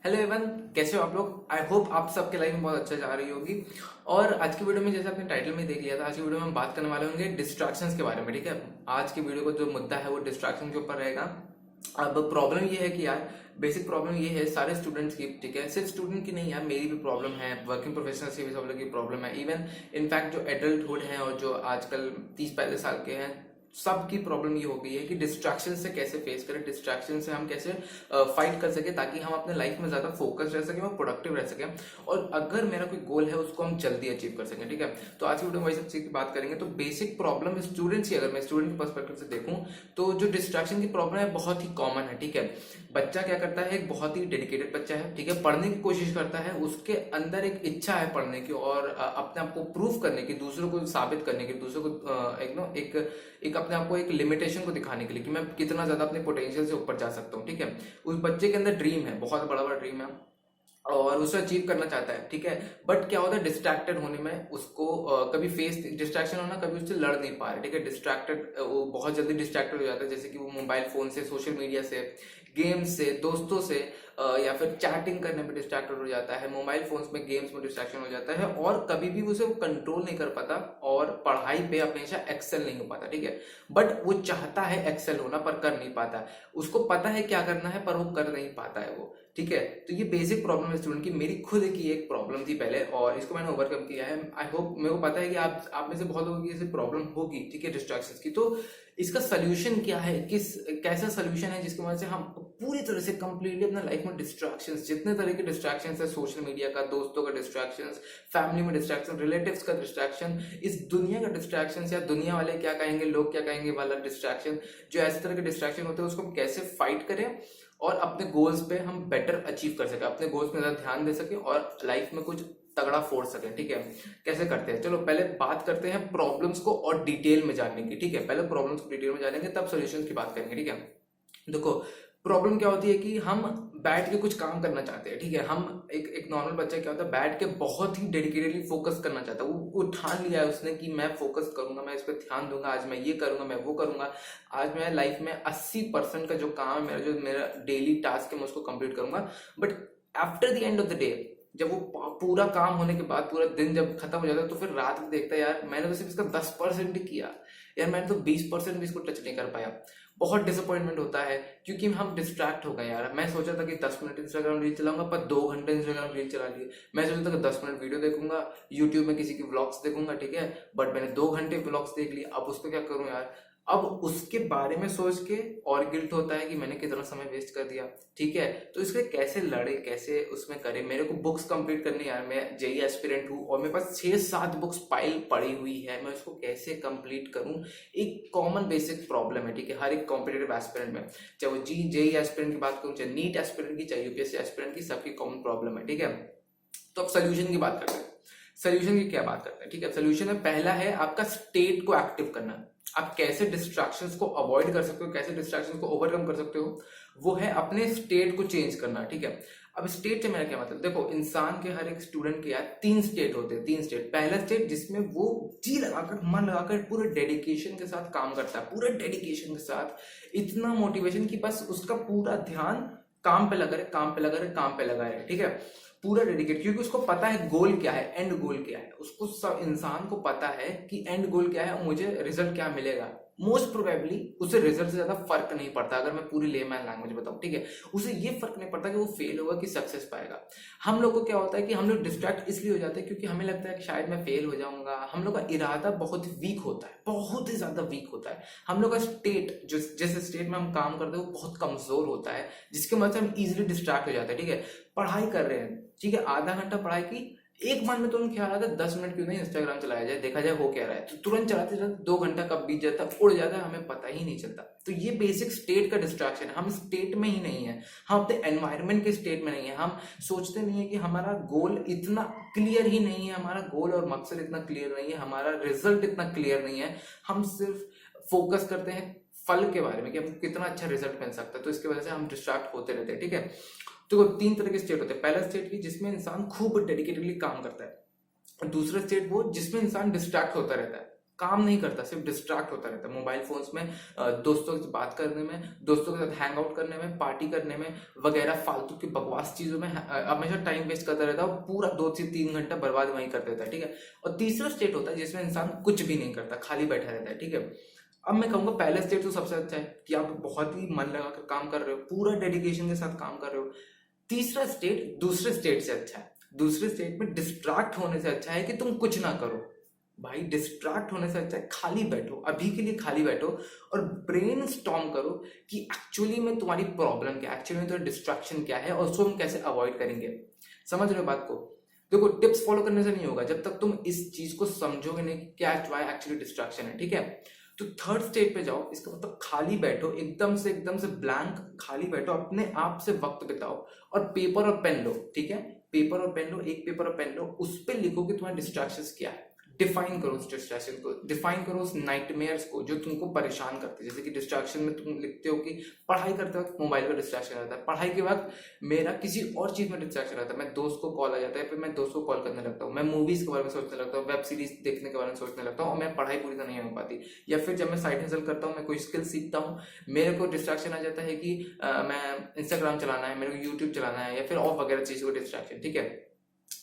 Hello Avon, कैसे हो आप लोग। आई होप आप सबके लाइफ में बहुत अच्छा जा रही होगी। और आज की वीडियो में जैसे आपने टाइटल में देख लिया था, आज की वीडियो में हम बात करने वाले होंगे डिस्ट्रैक्शंस के बारे में। ठीक है, आज की वीडियो का जो मुद्दा है वो डिस्ट्रैक्शन के ऊपर रहेगा। अब प्रॉब्लम ये है कि यार, बेसिक प्रॉब्लम ये है सारे स्टूडेंट्स की। ठीक है, सिर्फ स्टूडेंट की नहीं यार, मेरी भी प्रॉब्लम है, वर्किंग प्रोफेशनल्स की भी सब लोग की प्रॉब्लम है। इवन इनफैक्ट जो एडल्टहुड है और जो आजकल 30-35 साल के हैं, सबकी प्रॉब्लम ये हो गई है कि डिस्ट्रैक्शन से कैसे फेस करें, डिस्ट्रैक्शन से हम कैसे फाइट कर सके, ताकि हम अपने लाइफ में ज्यादा फोकस रह सकें और प्रोडक्टिव रह सकें। और अगर मेरा कोई गोल है उसको हम जल्दी अचीव कर सकें। ठीक है, तो आज की वीडियो में वही सब चीज की बात करेंगे। तो बेसिक प्रॉब्लम स्टूडेंट्स की, अगर मैं स्टूडेंट के पर्सपेक्टिव से देखूं तो जो डिस्ट्रैक्शन की प्रॉब्लम है बहुत ही कॉमन है। ठीक है, बच्चा क्या करता है, एक बहुत ही डेडिकेटेड बच्चा है, ठीक है, पढ़ने की कोशिश करता है, उसके अंदर एक इच्छा है पढ़ने की और अपने आप को प्रूव करने की, दूसरों को साबित करने की, दूसरों को एक अपने आप को एक लिमिटेशन को दिखाने के लिए कि मैं कितना ज्यादा अपने पोटेंशियल से ऊपर जा सकता हूँ। ठीक है, उस बच्चे के अंदर ड्रीम है, बहुत बड़ा बड़ा ड्रीम है और उसे अचीव करना चाहता है। ठीक है, बट क्या होता है, डिस्ट्रैक्टेड होने में उसको कभी फेस डिस्ट्रैक्शन होना, कभी उससे लड़ नहीं पा रहा है। ठीक है, डिस्ट्रैक्टेड, वो बहुत जल्दी डिस्ट्रैक्टेड हो जाता है, जैसे कि वो मोबाइल फोन से, सोशल मीडिया से, गेम्स से, दोस्तों से, या फिर चैटिंग करने में डिस्ट्रैक्टेड हो जाता है, मोबाइल फोन्स में, गेम्स में डिस्ट्रैक्शन हो जाता है और कभी भी उसे कंट्रोल नहीं कर पाता और पढ़ाई पे हमेशा एक्सेल नहीं हो पाता। ठीक है, बट वो चाहता है एक्सेल होना पर कर नहीं पाता, उसको पता है क्या करना है पर वो कर नहीं पाता है वो। ठीक है, तो ये बेसिक प्रॉब्लम है स्टूडेंट की, मेरी खुद की एक प्रॉब्लम थी पहले और इसको मैंने ओवरकम किया है। आई होप, मेरे को पता है कि आप में से बहुत लोगों की ऐसी प्रॉब्लम होगी। ठीक है, डिस्ट्रैक्शंस की। तो इसका सोल्यूशन क्या है, कैसा सोल्यूशन है जिसकी वजह से हम पूरी तरह से कंप्लीटली अपना लाइफ में डिस्ट्रैक्शंस, जितने तरह के डिस्ट्रैक्शंस है, सोशल मीडिया का, दोस्तों का डिस्ट्रैक्शंस, फैमिली में डिस्ट्रैक्शन, रिलेटिव्स का डिस्ट्रैक्शन, इस दुनिया का डिस्ट्रैक्शन या दुनिया वाले क्या कहेंगे, लोग क्या कहेंगे वाला डिस्ट्रैक्शन, जो ऐसे तरह के डिस्ट्रैक्शन होते हैं उसको हम कैसे फाइट करें और अपने गोल्स पे हम बेटर अचीव कर सके, अपने गोल्स में ज्यादा ध्यान दे सके और लाइफ में कुछ तगड़ा फोड़ सके। ठीक है, कैसे करते हैं, चलो पहले बात करते हैं प्रॉब्लम्स को और डिटेल में जानने की। ठीक है, पहले प्रॉब्लम्स को डिटेल में जानेंगे तब सॉल्यूशंस की बात करेंगे। ठीक है, देखो प्रॉब्लम क्या होती है कि हम बैठ के कुछ काम करना चाहते हैं। ठीक है, हम एक नॉर्मल बच्चा क्या होता है, बैठ के बहुत ही डेडिकेटेडली फोकस करना चाहता है, वो ठान लिया है उसने कि मैं फोकस करूंगा, मैं इस पर ध्यान दूंगा, आज मैं ये करूंगा, मैं वो करूंगा, आज मैं लाइफ में 80% का जो काम है मेरा, जो मेरा डेली टास्क है, मैं उसको कंप्लीट करूंगा। But after the end of the day, जब वो पूरा काम होने के बाद, पूरा दिन जब खत्म हो जाता है, तो फिर रात में देखता है यार मैंने तो सिर्फ इसका 10% ही किया, यार मैंने तो 20% भी इसको टच नहीं कर पाया। बहुत डिसअपॉइंटमेंट होता है क्योंकि हम डिस्ट्रैक्ट हो गए यार। मैं सोचा था कि 10 मिनट इंस्टाग्राम रील चलाऊंगा, पर 2 घंटे इंस्टाग्राम रील चला लिए। मैं सोचा था कि 10 मिनट वीडियो देखूंगा, यूट्यूब में किसी की व्लॉग्स देखूंगा। ठीक है, बट मैंने 2 घंटे व्लॉग्स देख लिए, अब उसको क्या करूं यार। अब उसके बारे में सोच के और गिल्ट होता है कि मैंने कितना समय वेस्ट कर दिया। ठीक है, तो इसके कैसे लड़े, कैसे उसमें करें। मेरे को बुक्स कंप्लीट करनी है यार, मैं जेई एस्पिरेंट हूँ और मेरे पास 6-7 बुक्स पाइल पड़ी हुई है, मैं उसको कैसे कंप्लीट करूं, एक कॉमन बेसिक प्रॉब्लम है। ठीक है, हर एक कॉम्पिटेटिव एस्पिरेंट में, चाहे वो जेई एस्पिरेंट की बात करूं, चाहे नीट एस्पिरेंट की, चाहे यूपीएससी एस्पिरेंट की, सबकी कॉमन प्रॉब्लम है। ठीक है, तो अब सोल्यूशन की बात करते हैं। सोल्यूशन की क्या बात करते हैं। ठीक है, सोल्यूशन में पहला है आपका स्टेट को एक्टिव करना। आप कैसे डिस्ट्रैक्शंस को अवॉइड कर सकते हो, कैसे डिस्ट्रैक्शंस को ओवरकम कर सकते हो, वो है अपने स्टेट को चेंज करना। ठीक है, अब स्टेट से मेरा क्या मतलब, देखो इंसान के, हर एक स्टूडेंट के यार 3 स्टेट होते हैं, 3 स्टेट। पहला स्टेट जिसमें वो जी लगाकर, मन लगाकर, पूरे डेडिकेशन के साथ काम करता है, पूरे डेडिकेशन के साथ, इतना मोटिवेशन कि बस उसका पूरा ध्यान काम पे लगा रहे, काम पे लगा रहे, काम पे लगा रहे। ठीक है, पूरा डेडिकेट, क्योंकि उसको पता है गोल क्या है, एंड गोल क्या है, उसको सब इंसान को पता है कि एंड गोल क्या है और मुझे रिजल्ट क्या मिलेगा। मोस्ट प्रोबेबली उसे रिजल्ट से ज्यादा फर्क नहीं पड़ता, अगर मैं पूरी लेमैन लैंग्वेज बताऊं। ठीक है, उसे ये फर्क नहीं पड़ता कि वो फेल होगा कि सक्सेस पाएगा। हम लोग को क्या होता है कि हम लोग डिस्ट्रैक्ट इसलिए हो जाते हैं क्योंकि हमें लगता है कि शायद मैं फेल हो जाऊंगा। हम लोग का इरादा बहुत वीक होता है, बहुत ही ज्यादा वीक होता है। हम लोग का स्टेट, जो जिस स्टेट में हम काम करते हैं, वो बहुत कमजोर होता है, जिसके वजह से हम इजिली डिस्ट्रैक्ट हो जाते हैं। ठीक है, पढ़ाई कर रहे हैं, ठीक है, आधा घंटा पढ़ाई की, एक मन में तुरंत ख्याल आता है 10 मिनट क्यों नहीं इंस्टाग्राम चलाया जाए, देखा जाए हो क्या रहा है, तो तुरंत चलाते चलाते 2 घंटा कब बीत जाता है, उड़ जाता है, हमें पता ही नहीं चलता। तो ये बेसिक स्टेट का डिस्ट्रैक्शन है, हम स्टेट में ही नहीं है, हम अपने एनवायरमेंट के स्टेट में नहीं है। हम सोचते नहीं है कि हमारा गोल इतना क्लियर ही नहीं है, हमारा गोल और मकसद इतना क्लियर नहीं है, हमारा रिजल्ट इतना क्लियर नहीं है। हम सिर्फ फोकस करते हैं फल के बारे में कि हमको कितना अच्छा रिजल्ट मिल सकता है, तो इसकी वजह से हम डिस्ट्रैक्ट होते रहते हैं। ठीक है, तो 3 तरह के स्टेट होते हैं। पहला स्टेट की जिसमें इंसान खूब डेडिकेटेडली काम करता है, दूसरा स्टेट वो जिसमें इंसान डिस्ट्रैक्ट होता रहता है, काम नहीं करता, सिर्फ डिस्ट्रैक्ट होता रहता है मोबाइल फोन्स में, दोस्तों से बात करने में, दोस्तों के साथ हैंग आउट करने में, पार्टी करने में वगैरह फालतू की बकवास चीजों में हमेशा टाइम वेस्ट करता रहता है और पूरा 2 से 3 घंटा बर्बाद वहीं कर देता है, ठीक है। और तीसरा स्टेट होता है जिसमें इंसान कुछ भी नहीं करता, खाली बैठा रहता है, ठीक है। अब मैं कहूंगा पहला स्टेट तो सबसे अच्छा है कि आप बहुत ही मन लगा कर काम कर रहे हो, पूरा डेडिकेशन के साथ काम कर रहे हो। तीसरा स्टेट दूसरे स्टेट से अच्छा है। दूसरे स्टेट में डिस्ट्रैक्ट होने से अच्छा है कि तुम कुछ ना करो। भाई डिस्ट्रैक्ट होने से अच्छा है खाली बैठो, अभी के लिए खाली बैठो और ब्रेन स्टॉर्म करो कि एक्चुअली में तुम्हारी प्रॉब्लम क्या है, एक्चुअली में तुम्हारी डिस्ट्रैक्शन क्या है और उसको हम कैसे अवॉइड करेंगे। समझ रहे हो बात को? देखो टिप्स फॉलो करने से नहीं होगा जब तक तुम इस चीज को समझोगे नहीं क्या एक्चुअली डिस्ट्रैक्शन है, ठीक है। तो थर्ड स्टेट पे जाओ, इसका मतलब खाली बैठो, एकदम से ब्लैंक खाली बैठो, अपने आप से वक्त बिताओ और पेपर और पेन लो, ठीक है। पेपर और पेन लो, एक पेपर और पेन लो, उस पे लिखो कि तुम्हारे डिस्ट्रैक्शंस क्या है। डिफाइन करो उस डिस्ट्रैक्शन को, डिफाइन करो उस नाइटमेयर्स को जो तुमको परेशान करते हैं। जैसे कि डिस्ट्रैक्शन में तुम लिखते हो कि पढ़ाई करते वक्त मोबाइल पर डिस्ट्रैक्शन रहता है, पढ़ाई के वक्त मेरा किसी और चीज में डिस्ट्रैक्शन रहता है, मैं दोस्त को कॉल आ जाता है, फिर मैं दोस्त को कॉल करने लगता हूँ, मैं मूवीज के बारे में सोचने लगता हूँ, वेब सीरीज देखने के बारे में सोचने लगता हूँ और मैं पढ़ाई पूरी तरह नहीं हो पाती। या फिर जब मैं साइड हसल करता हूँ, मैं कोई स्किल सीखता हूँ, मेरे को डिस्ट्रैक्शन आ जाता है कि मैं इंस्टाग्राम चलाना है, मेरे को यूट्यूब चलाना है या फिर और वगैरह चीजों को डिस्ट्रैक्शन, ठीक है।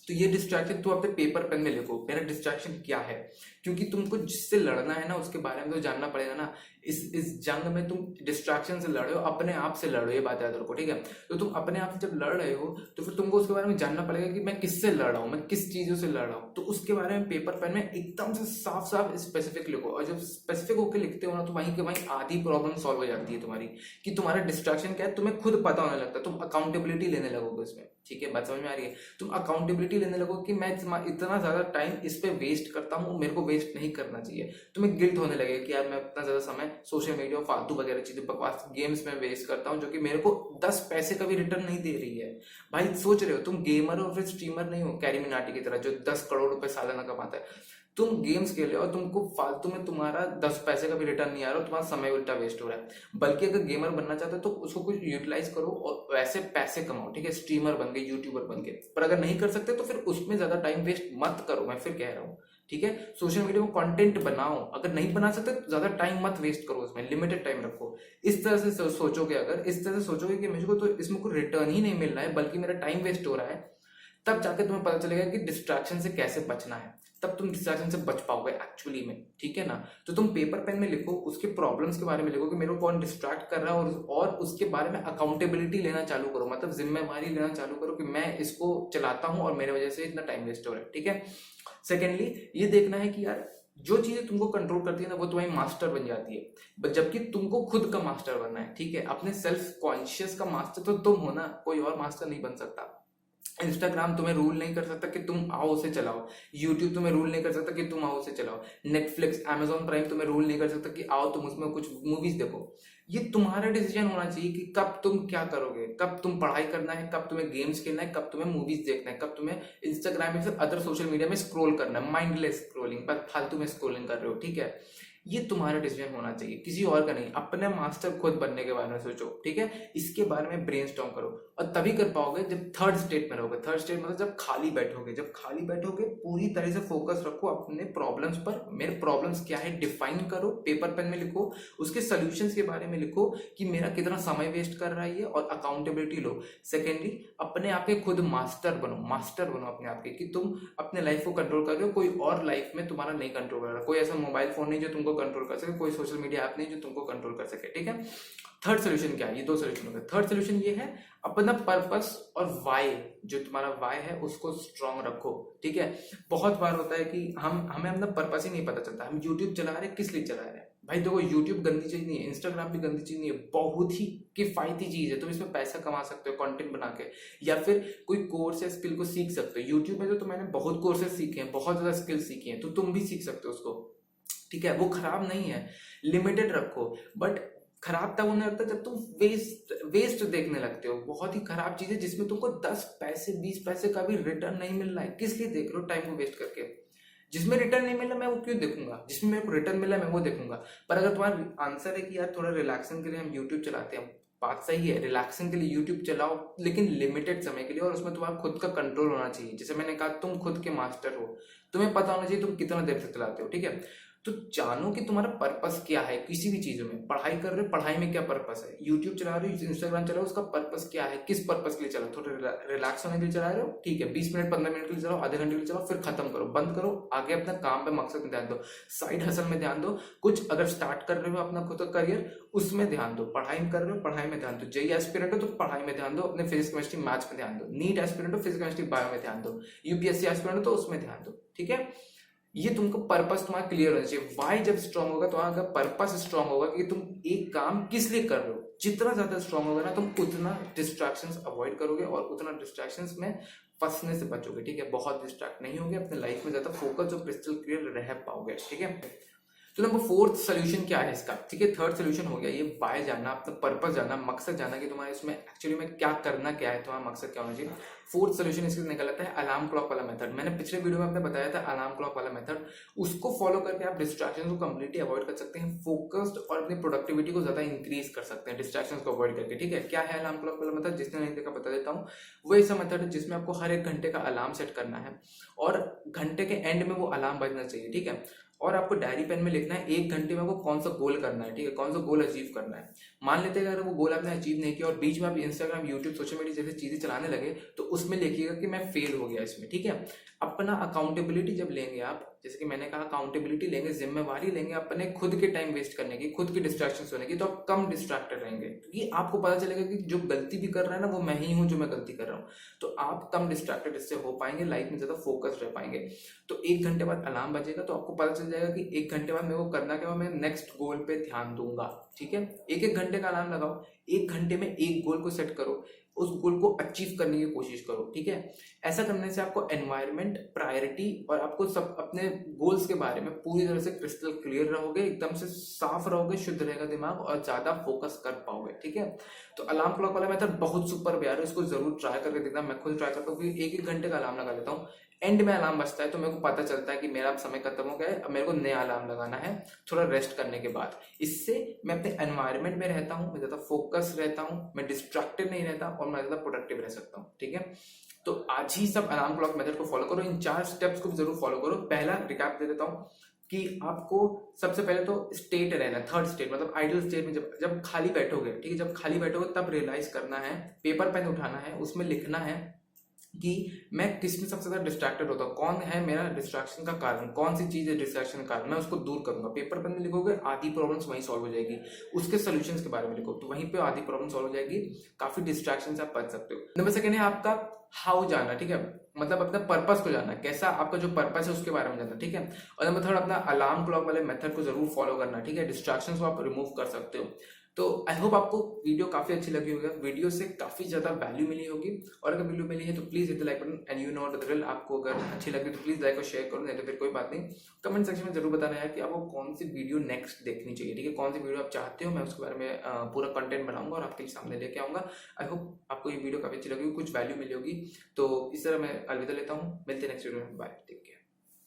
तो ये डिस्ट्रैक्शन तो अपने पेपर पेन में लिखो, मेरा डिस्ट्रैक्शन क्या है, क्योंकि तुमको जिससे लड़ना है ना उसके बारे में तो जानना पड़ेगा ना। इस जंग में तुम डिस्ट्रैक्शन से लड़ रहे हो, अपने आप से लड़ रहे हो, ये बात याद रखो, ठीक है। तो तुम अपने आप से जब लड़ रहे हो तो फिर तुमको उसके बारे में जानना पड़ेगा कि मैं किससे लड़ रहा हूँ, मैं किस चीजों से लड़ रहा हूँ। तो उसके बारे में पेपर पेन में एकदम से साफ साफ स्पेसिफिक लिखो, और जब स्पेसिफिक होकर लिखते हो ना तो वहीं के वहीं आधी प्रॉब्लम सॉल्व हो जाती है तुम्हारी, कि तुम्हारा डिस्ट्रैक्शन क्या है तुम्हें खुद पता होने लगता है, तुम अकाउंटेबिलिटी लेने लगोगे उसमें, ठीक है। बात समझ में आ रही है? तुम अकाउंटेबिलिटी लेने लगो कि मैं इतना ज्यादा टाइम इस पे वेस्ट करता हूँ, मेरे को वेस्ट नहीं करना चाहिए। तुम्हें गिल्ट होने लगेगा कि यार मैं इतना ज्यादा समय सोशल मीडिया फालतू वगैरह चीजें बकवास गेम्स में वेस्ट करता हूँ जो कि मेरे को 10 पैसे का भी रिटर्न नहीं दे रही है। भाई सोच रहे हो तुम गेमर हो फिर स्ट्रीमर नहीं हो कैरी मिनाटी की तरह जो 10 करोड़ रुपए सालाना कमाता है। तुम गेम्स खेले और तुमको फालतू में तुम्हारा 10 पैसे का भी रिटर्न नहीं आ रहा, तुम्हारा समय उल्टा वेस्ट हो रहा है। बल्कि अगर गेमर बनना चाहते हो तो उसको कुछ यूटिलाइज करो और वैसे पैसे कमाओ, ठीक है। स्ट्रीमर बन गए, यूट्यूबर बन गए, पर अगर नहीं कर सकते तो फिर उसमें ज्यादा टाइम वेस्ट मत करो, मैं फिर कह रहा हूँ, ठीक है। सोशल मीडिया में कंटेंट बनाओ, अगर नहीं बना सकते तो ज्यादा टाइम मत वेस्ट करो, उसमें लिमिटेड टाइम रखो। इस तरह से सोचोगे, अगर इस तरह से सोचोगे कि मुझको तो इसमें कोई रिटर्न ही नहीं मिल रहा है बल्कि मेरा टाइम वेस्ट हो रहा है, तब जाके तुम्हें पता चलेगा कि डिस्ट्रैक्शन से कैसे बचना है, तब तुम डिस्ट्रैक्शन से बच पाओगे एक्चुअली में, ठीक है ना। तो तुम पेपर पेन में लिखो, उसके प्रॉब्लम्स के बारे में लिखो कि मेरे को कौन डिस्ट्रैक्ट कर रहा है, और उसके बारे में अकाउंटेबिलिटी लेना चालू करो, मतलब जिम्मेवारी लेना चालू करो कि मैं इसको चलाता हूँ और मेरे वजह से इतना टाइम वेस्ट हो रहा है, ठीक है। सेकेंडली ये देखना है कि यार जो चीजें तुमको कंट्रोल करती है ना वो तुम्हारी मास्टर बन जाती है, जबकि तुमको खुद का मास्टर बनना है, ठीक है। अपने सेल्फ कॉन्शियस का मास्टर तो तुम हो ना, कोई और मास्टर नहीं बन सकता। इंस्टाग्राम तुम्हें रूल नहीं कर सकता कि तुम आओ उसे चलाओ, यूट्यूब तुम्हें रूल नहीं कर सकता कि तुम आओ उसे चलाओ, नेटफ्लिक्स अमेजोन प्राइम तुम्हें रूल नहीं कर सकता कि आओ तुम उसमें कुछ मूवीज देखो। ये तुम्हारा डिसीजन होना चाहिए कि कब तुम क्या करोगे, कब तुम पढ़ाई करना है, कब तुम्हें गेम्स खेलना है, कब तुम्हें मूवीज देखना है, कब तुम्हें इंस्टाग्राम या फिर अदर सोशल मीडिया में स्क्रोल करना है, माइंडलेस स्क्रोलिंग, बस फालतू में स्क्रोलिंग कर रहे हो, ठीक है। ये तुम्हारा डिसीजन होना चाहिए, किसी और का नहीं। अपने मास्टर खुद बनने के बारे में सोचो, ठीक है। इसके बारे में ब्रेनस्टॉर्म करो और तभी कर पाओगे जब थर्ड स्टेट में रहोगे। थर्ड स्टेट मतलब जब खाली बैठोगे, जब खाली बैठोगे पूरी तरह से फोकस रखो अपने प्रॉब्लम्स पर। मेरे प्रॉब्लम्स क्या है डिफाइन करो, पेपर पेन में लिखो, उसके सोल्यूशंस के बारे में लिखो कि मेरा कितना समय वेस्ट कर रहा है ये, और अकाउंटेबिलिटी लो। सेकेंडली अपने आप के खुद मास्टर बनो, मास्टर बनो अपने आप के, कि तुम अपने लाइफ को कंट्रोल कर रहे हो, कोई और लाइफ में तुम्हारा नहीं कंट्रोल कर रहा। कोई ऐसा मोबाइल फोन नहीं जो तुमको कंट्रोल कर सके, कोई सोशल मीडिया ऐप नहीं जो तुमको कंट्रोल कर सके, ठीक है। थर्ड सोल्यूशन क्या है? ये दो सोल्यूशन हो गए। थर्ड सोल्यूशन ये है अपना पर्पस और वाई, जो तुम्हारा वाई है उसको स्ट्रांग रखो, ठीक है। बहुत बार होता है कि हमें अपना पर्पस ही नहीं पता चलता, हम यूट्यूब चला रहे हैं किस लिए चला रहे हैं। भाई देखो यूट्यूब गंदी चीज नहीं है, इंस्टाग्राम भी गंदी चीज नहीं है, बहुत ही किफायती चीज है। तुम इसमें पैसा कमा सकते हो कंटेंट बना के, या फिर कोई कोर्स या स्किल को सीख सकते हो। यूट्यूब में तो मैंने बहुत कोर्सेज सीखे हैं, बहुत ज्यादा स्किल सीखी हैं, तो तुम भी सीख सकते हो उसको, ठीक है। वो खराब नहीं है, लिमिटेड रखो। बट खराब तब होने लगता है जब तुम वेस्ट देखने लगते हो, बहुत ही खराब चीज है जिसमें तुमको 10 पैसे 20 पैसे का भी रिटर्न नहीं मिल रहा है। किस लिए देख रहे हो टाइम को वेस्ट करके? जिसमें रिटर्न नहीं मिला मैं वो क्यों देखूंगा, जिसमें मेरे को रिटर्न मिला मैं वो देखूंगा। पर अगर तुम्हारा आंसर है कि यार थोड़ा रिलैक्सिंग के लिए हम यूट्यूब चलाते हैं, बात सही है, रिलैक्सिंग के लिए यूट्यूब चलाओ, लेकिन लिमिटेड समय के लिए, और उसमें तुम्हारा खुद का कंट्रोल होना चाहिए। जैसे मैंने कहा तुम खुद के मास्टर हो, तुम्हें पता होना चाहिए तुम कितना देर तक चलाते हो, ठीक है। तो जानो कि तुम्हारा पर्पस क्या है किसी भी चीजों में। पढ़ाई कर रहे हो, पढ़ाई में क्या पर्पस है, यूट्यूब चला रहे हो, इंस्टाग्राम चला रहे हो, उसका पर्पस क्या है, किस पर्पस के लिए चला, थोड़ा रिलैक्स होने के लिए चला रहे हो, ठीक है, 20 मिनट 15 मिनट के लिए चलाओ, आधे घंटे के लिए चलाओ, फिर खत्म करो, बंद करो, आगे अपना काम पे मकसद में ध्यान दो, साइड हसल में ध्यान दो, कुछ अगर स्टार्ट कर रहे हो अपना खुद का करियर उसमें ध्यान दो, पढ़ाई कर रहे हो पढ़ाई में ध्यान दो, जेई एस्पिरेंट हो तो पढ़ाई में ध्यान दो, अपने फिजिक्स केमिस्ट्री मैथ्स में ध्यान दो, नीट एस्पिरेंट हो फिजिक्स केमिस्ट्री बायो में ध्यान दो, यूपीएससी एस्पिरेंट हो तो उसमें ध्यान दो, ठीक है। ये तुमको पर्पस तुम्हारा क्लियर होना चाहिए। वाई जब स्ट्रांग होगा तुम्हारा पर्पस स्ट्रांग होगा कि तुम एक काम किस लिए कर रहे हो, जितना ज्यादा स्ट्रांग होगा ना तुम उतना डिस्ट्रैक्शंस अवॉइड करोगे और उतना डिस्ट्रैक्शंस में फंसने से बचोगे, ठीक है। बहुत डिस्ट्रैक्ट नहीं होगे, अपने लाइफ में ज्यादा फोकस और क्रिस्टल क्लियर रह पाओगे, ठीक है। तो नंबर फोर्थ सोल्यूशन क्या है इसका, ठीक है। थर्ड सोल्यूशन हो गया ये वाई जानना, अपना पर्पस जानना, मकसद जानना कि तुम्हारे इसमें एक्चुअली में क्या करना क्या है, तुम्हारा मकसद क्या होना चाहिए। फोर्थ सोल्यूशन इसके निकल आता है अलार्म क्लॉक वाला मेथड। मैंने पिछले वीडियो में आपने बताया था अलार्म क्लॉक वाला मेथड, उसको फॉलो करके आप डिस्ट्रैक्शन को कंप्लीटली अवॉइड कर सकते हैं, फोकस्ड और अपनी प्रोडक्टिविटी को ज्यादा इंक्रीज कर सकते हैं डिस्ट्रैक्शन को अवॉइड करके, ठीक है। क्या है अलार्म क्लॉक वाला मेथड, जिसने नहीं देखा बता देता हूँ। वो ऐसा मेथड है जिसमें आपको हर 1 घंटे का अलार्म सेट करना है और घंटे के एंड में वो अलार्म बजना चाहिए, ठीक है। और आपको डायरी पेन में लिखना है 1 घंटे में आपको कौन सा गोल करना है, ठीक है, कौन सा गोल अचीव करना है। मान लेते हैं अगर वो गोल आपने अचीव नहीं किया और बीच में आप इंस्टाग्राम यूट्यूब सोशल मीडिया जैसी चीजें चलाने लगे तो उसमें लिखिएगा कि मैं फेल हो गया इसमें, ठीक है। अपना अकाउंटेबिलिटी जब लेंगे आप, जैसे कि मैंने कहा अकाउंटेबिलिटी लेंगे, जिम्मेवारी लेंगे अपने खुद के टाइम वेस्ट करने की, खुद की डिस्ट्रैक्शन होने की, तो आप कम डिस्ट्रैक्टेड रहेंगे क्योंकि आपको पता चलेगा कि जो गलती भी कर रहा है ना वो मैं ही हूं जो मैं गलती कर रहा हूँ। तो आप कम डिस्ट्रैक्टेड इससे हो पाएंगे, लाइफ में ज्यादा फोकस रह पाएंगे। तो 1 घंटे बाद अलार्म बजेगा तो आपको पता चल जाएगा कि 1 घंटे बाद मेरे को करना क्या, मैं नेक्स्ट गोल पे ध्यान दूंगा, ठीक है। 1-1 घंटे का अलार्म लगाओ, 1 घंटे में एक गोल को सेट करो, उस गोल को अचीव करने की कोशिश करो, ठीक है। ऐसा करने से आपको एनवायरनमेंट, प्रायोरिटी और आपको सब अपने गोल्स के बारे में पूरी तरह से क्रिस्टल क्लियर रहोगे, एकदम से साफ रहोगे, शुद्ध रहेगा दिमाग और ज्यादा फोकस कर पाओगे, ठीक है। तो अलार्म क्लॉक वाला मेथड बहुत सुपर प्यार है, इसको जरूर ट्राई करके देखना। मैं खुद ट्राई करता हूँ कि 1-1 घंटे का अलार्म लगा लेता हूँ, एंड में अलार्म बजता है तो मेरे को पता चलता है कि मेरा अब समय खत्म हो गया है, अब मेरे को नया अलार्म लगाना है थोड़ा रेस्ट करने के बाद। इससे मैं अपने एनवायरनमेंट में रहता हूँ, मैं ज्यादा फोकस रहता हूँ, मैं डिस्ट्रैक्टेड नहीं रहता और मैं ज्यादा प्रोडक्टिव रह सकता हूँ, ठीक है। तो आज ही सब अलार्म क्लॉक मेथड को फॉलो करो, इन 4 स्टेप्स को जरूर फॉलो करो। पहला रिकैप दे देता हूँ कि आपको सबसे पहले तो स्टेट रहना है, थर्ड स्टेट मतलब आइडल स्टेट में जब खाली बैठोगे, ठीक है, जब खाली बैठोगे तब रियलाइज करना है, पेपर पेन उठाना है, उसमें लिखना है कि मैं किस में सबसे ज्यादा डिस्ट्रैक्टेड होता हूँ, कौन है मेरा डिस्ट्रैक्शन का कारण, कौन सी चीज है डिस्ट्रैक्शन का कारण, मैं उसको दूर करूंगा। पेपर पेन में लिखोगे आधी प्रॉब्लम्स वहीं सॉल्व हो जाएगी, उसके सोल्यूशंस के बारे में लिखो तो वहीं पे आधी प्रॉब्लम सॉल्व हो जाएगी, काफी डिस्ट्रैक्शन से आप बच सकते हो। नंबर सेकंड है आपका हाउ जाना, ठीक है, मतलब अपना पर्पस को जानना, कैसा आपका जो पर्पस है उसके बारे में जानना, ठीक है। और नंबर थर्ड अपना अलार्म क्लॉक वाले मेथड को जरूर फॉलो करना, ठीक है, डिस्ट्रैक्शंस को आप रिमूव कर सकते हो। तो आई होप आपको वीडियो काफी अच्छी लगी होगी, वीडियो से काफी ज्यादा वैल्यू मिली होगी, और अगर वीडियो मिली है तो please hit the like button and you know the drill. आपको अगर अच्छी लगी तो प्लीज लाइक और शेयर करो, नहीं तो फिर कोई बात नहीं, कमेंट सेक्शन में जरूर बताना है कि आपको कौन सी वीडियो नेक्स्ट देखनी चाहिए, ठीक है, कौन सी वीडियो आप चाहते हो, मैं उसके बारे में पूरा कंटेंट बनाऊंगा और आपके सामने लेके आऊंगा। आई होप आपको ये वीडियो काफी अच्छी लगी, कुछ वैल्यू मिली होगी। तो इस तरह मैं अलविदा लेता हूँ, मिलते हैं नेक्स्ट वीडियो में, बाय, टेक केयर।